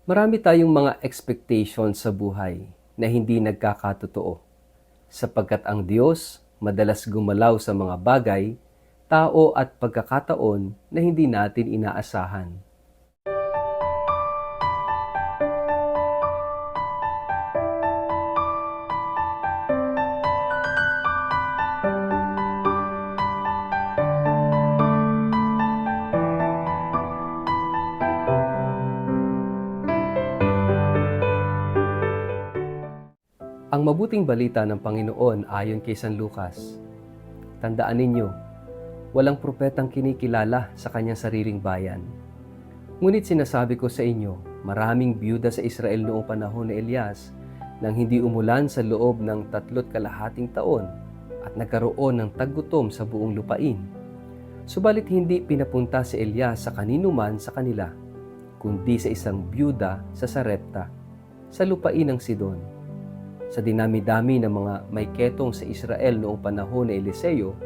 Marami tayong mga expectations sa buhay na hindi nagkakatotoo, sapagkat ang Diyos madalas gumalaw sa mga bagay, tao at pagkakataon na hindi natin inaasahan. Ang mabuting balita ng Panginoon ayon kay San Lucas. Tandaan ninyo, walang propetang kinikilala sa kanyang sariling bayan. Ngunit sinasabi ko sa inyo, maraming byuda sa Israel noong panahon ni Elias nang hindi umulan sa loob ng 3.5 taon at nagkaroon ng taggutom sa buong lupain. Subalit hindi pinapunta si Elias sa kanino man sa kanila, kundi sa isang byuda sa Sarepta, sa lupain ng Sidon. Sa dinami-dami ng mga may ketong sa Israel noong panahon ni Eliseo,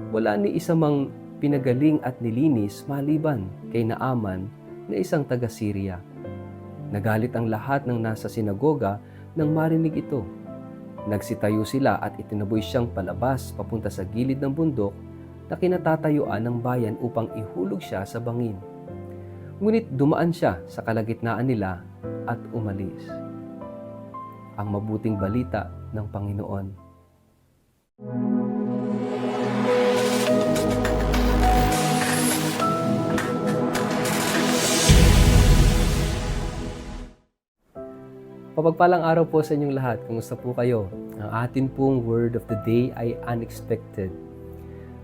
wala ni isa mang pinagaling at nilinis maliban kay Naaman na isang taga-Syria. Nagalit ang lahat ng nasa sinagoga nang marinig ito. Nagsitayo sila at itinaboy siyang palabas papunta sa gilid ng bundok na kinatatayuan ng bayan upang ihulog siya sa bangin. Ngunit dumaan siya sa kalagitnaan nila at umalis. Ang mabuting balita ng Panginoon. Mapagpalang araw po sa inyong lahat. Kumusta po kayo? Ang atin pong word of the day ay unexpected.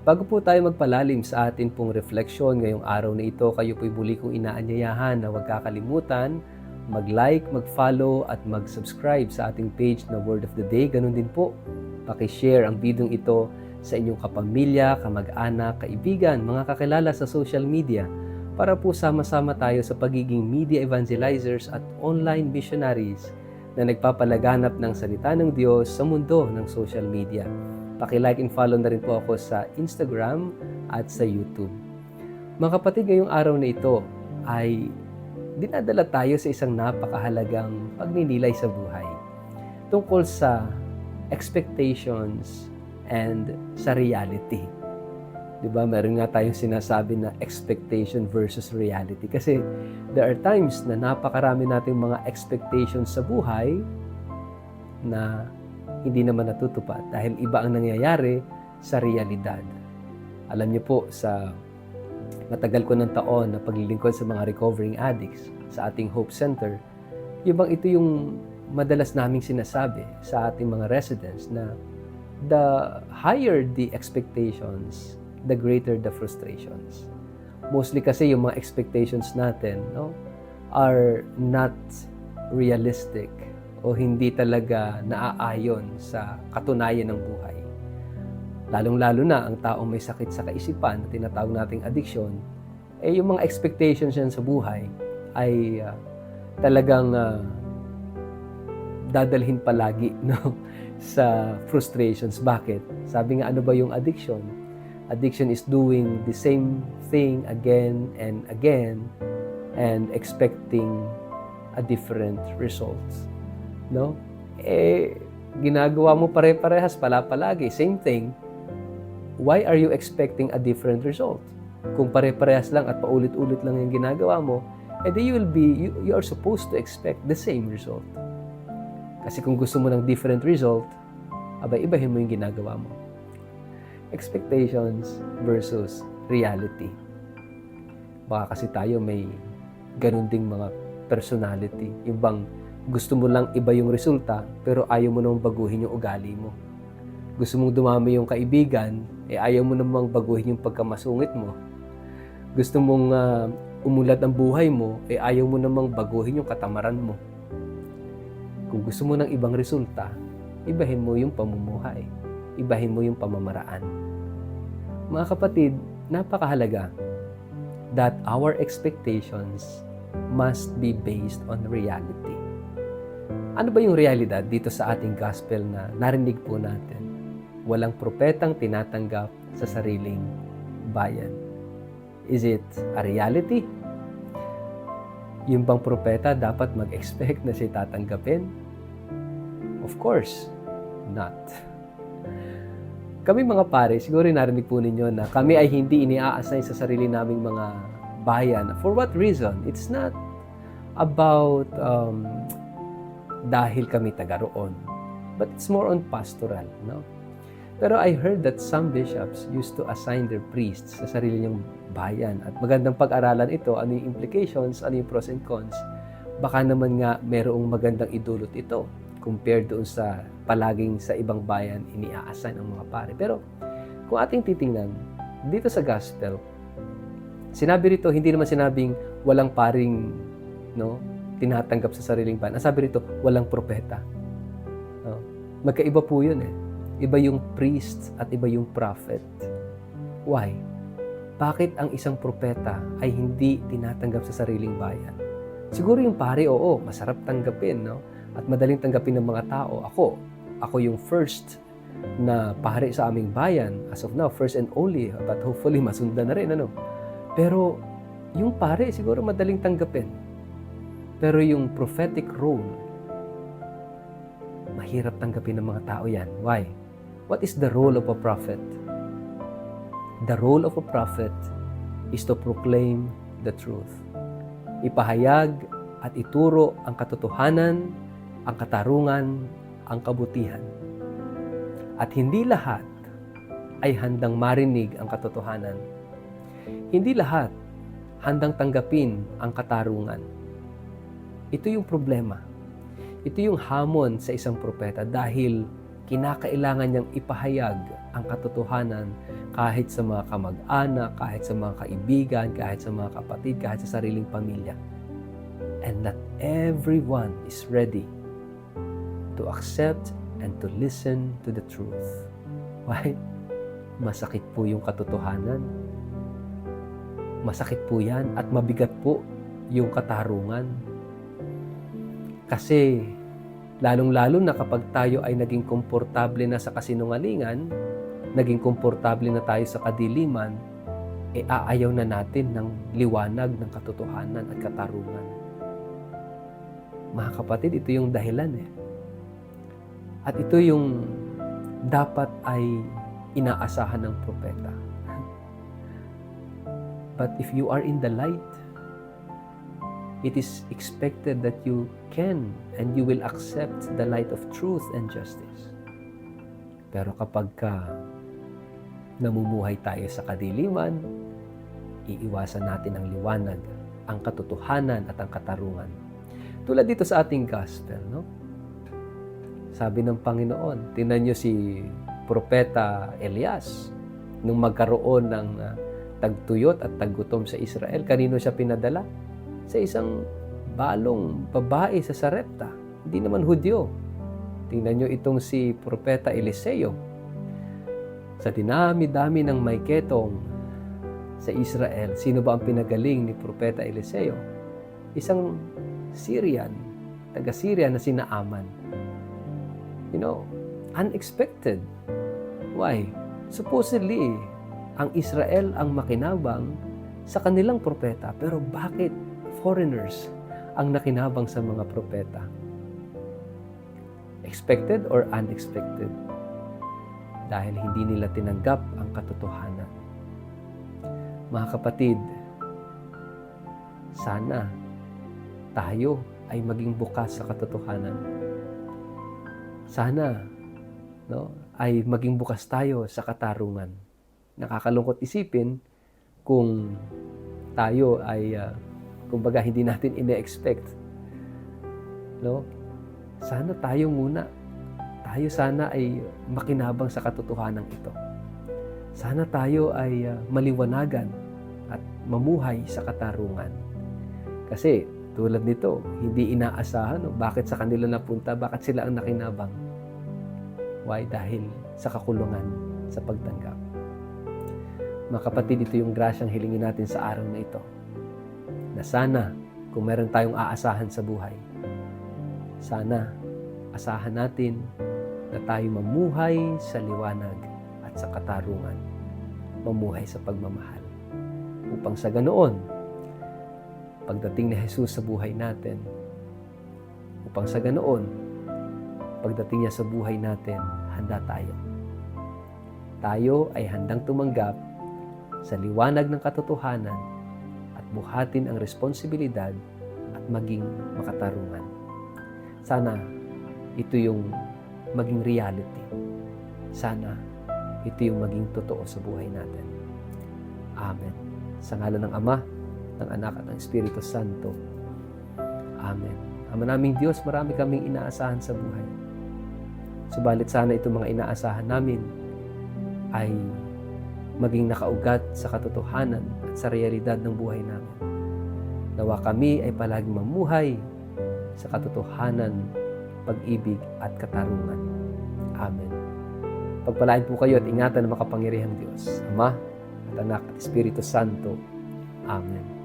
Bago po tayo magpalalim sa atin pong refleksyon ngayong araw na ito, kayo po'y muli kong inaanyayahan na huwag kakalimutan mag-like, mag-follow at mag-subscribe sa ating page na Word of the Day. Ganun din po, paki-share ang videong ito sa inyong kapamilya, kamag-anak, kaibigan, mga kakilala sa social media para po sama-sama tayo sa pagiging media evangelizers at online missionaries na nagpapalaganap ng salita ng Diyos sa mundo ng social media. Paki-like and follow na rin po ako sa Instagram at sa YouTube. Mga kapatid, ngayong araw na ito ay dinadala tayo sa isang napakahalagang pagninilay sa buhay tungkol sa expectations and sa reality. Diba? Meron nga tayong sinasabi na expectation versus reality kasi there are times na napakarami nating mga expectations sa buhay na hindi naman natutupad dahil iba ang nangyayari sa realidad. Alam niyo po, sa matagal ko ng taon na paglilingkod sa mga recovering addicts sa ating Hope Center, ito yung madalas naming sinasabi sa ating mga residents na the higher the expectations, the greater the frustrations. Mostly kasi yung mga expectations natin are not realistic o hindi talaga naaayon sa katunayan ng buhay. Lalong-lalo na ang taong may sakit sa kaisipan na tinatawag nating addiction, yung mga expectations yan sa buhay ay talagang dadalhin palagi sa frustrations. Bakit? Sabi nga, ano ba yung addiction? Addiction is doing the same thing again and again and expecting a different results. Ginagawa mo pare-parehas palagi, same thing. Why are you expecting a different result? Kung pare-parehas lang at paulit-ulit lang yung ginagawa mo, you are supposed to expect the same result. Kasi kung gusto mo ng different result, ibahin mo yung ginagawa mo. Expectations versus reality. Baka kasi tayo may ganun ding mga personality. Yung bang gusto mo lang iba yung resulta, pero ayaw mo nang baguhin yung ugali mo. Gusto mong dumami yung kaibigan, ayaw mo namang baguhin yung pagkamasungit mo. Gusto mong umulat ang buhay mo, ayaw mo namang baguhin yung katamaran mo. Kung gusto mo ng ibang resulta, ibahin mo yung pamumuhay. Ibahin mo yung pamamaraan. Mga kapatid, napakahalaga that our expectations must be based on reality. Ano ba yung realidad dito sa ating gospel na narinig po natin? Walang propetang tinatanggap sa sariling bayan. Is it a reality? Yung bang propeta dapat mag-expect na siya tatanggapin? Of course, not. Kami mga pare, siguro narinig po ninyo na kami ay hindi ini-assign sa sarili naming mga bayan. For what reason? It's not about dahil kami taga roon, but it's more on pastoral, no? Pero I heard that some bishops used to assign their priests sa sarili niyang bayan. At magandang pag-aralan ito, ano yung implications, ano yung pros and cons. Baka naman nga merong magandang idulot ito compared doon sa palaging sa ibang bayan ini-assign ang mga pare. Pero kung ating titingnan, dito sa gospel, sinabi rito, hindi naman sinabing walang paring tinatanggap sa sariling bayan. Ang sabi rito, walang propeta. No? Magkaiba po yun eh. Iba yung priest at iba yung prophet. Why? Bakit ang isang propeta ay hindi tinatanggap sa sariling bayan? Siguro yung pare, oo, masarap tanggapin, no? At madaling tanggapin ng mga tao. Ako yung first na pare sa aming bayan. As of now, first and only. But hopefully, masundan na rin, ano? Pero yung pare, siguro madaling tanggapin. Pero yung prophetic role, mahirap tanggapin ng mga tao yan. Why? What is the role of a prophet? The role of a prophet is to proclaim the truth. Ipahayag at ituro ang katotohanan, ang katarungan, ang kabutihan. At hindi lahat ay handang marinig ang katotohanan. Hindi lahat handang tanggapin ang katarungan. Ito yung problema. Ito yung hamon sa isang propeta dahil kinakailangan niyang ipahayag ang katotohanan kahit sa mga kamag-anak, kahit sa mga kaibigan, kahit sa mga kapatid, kahit sa sariling pamilya. And not everyone is ready to accept and to listen to the truth. Why? Masakit po yung katotohanan. Masakit po yan at mabigat po yung katarungan. Kasi lalong-lalo na kapag tayo ay naging komportable na sa kasinungalingan, naging komportable na tayo sa kadiliman, aayaw na natin ng liwanag ng katotohanan at katarungan. Mga kapatid, ito yung dahilan eh. At ito yung dapat ay inaasahan ng propeta. But if you are in the light, it is expected that you can and you will accept the light of truth and justice. Pero kapag namumuhay tayo sa kadiliman, iiwasan natin ang liwanag, ang katotohanan at ang katarungan. Tulad dito sa ating gospel, no? Sabi ng Panginoon, tingnan niyo si Propeta Elias, nung magkaroon ng tagtuyot at taggutom sa Israel, kanino siya pinadala? Sa isang balong babae sa Sarepta. Hindi naman Hudyo. Tingnan nyo itong si Propeta Eliseo. Sa dinami-dami ng may ketong sa Israel, sino ba ang pinagaling ni Propeta Eliseo? Isang Syrian, taga-Syria na si Naaman. Unexpected. Why? Supposedly, ang Israel ang makinabang sa kanilang propeta. Pero bakit foreigners ang nakinabang sa mga propeta? Expected or unexpected? Dahil hindi nila tinanggap ang katotohanan. Mga kapatid, sana tayo ay maging bukas sa katotohanan. Sana ay maging bukas tayo sa katarungan. Nakakalungkot isipin kung tayo ay kumbaga hindi natin ine-expect. Sana tayo muna. Tayo sana ay makinabang sa katotohanan ito. Sana tayo ay maliwanagan at mamuhay sa katarungan. Kasi tulad nito, hindi inaasahan bakit sa kanila napunta, bakit sila ang nakinabang. Why? Dahil sa kakulungan, sa pagtanggap. Mga kapatid, ito yung grasyang hilingin natin sa araw na ito. Na sana, kung meron tayong aasahan sa buhay, sana asahan natin na tayo mamuhay sa liwanag at sa katarungan, mamuhay sa pagmamahal. Upang sa ganoon, pagdating ni Jesus sa buhay natin, upang sa ganoon, pagdating niya sa buhay natin, handa tayo. Tayo ay handang tumanggap sa liwanag ng katotohanan at buhatin ang responsibilidad at maging makatarungan. Sana ito yung maging reality. Sana ito yung maging totoo sa buhay natin. Amen. Sa ngalan ng Ama, ng Anak at ng Espiritu Santo. Amen. Ama naming Diyos, marami kaming inaasahan sa buhay. Subalit sana itong mga inaasahan namin ay maging nakaugat sa katotohanan at sa realidad ng buhay namin. Nawa kami ay palaging mamuhay sa katotohanan, pag-ibig at katarungan. Amen. Pagpalain po kayo at ingatan ng makapangyarihang Diyos, Ama at Anak at Espiritu Santo. Amen.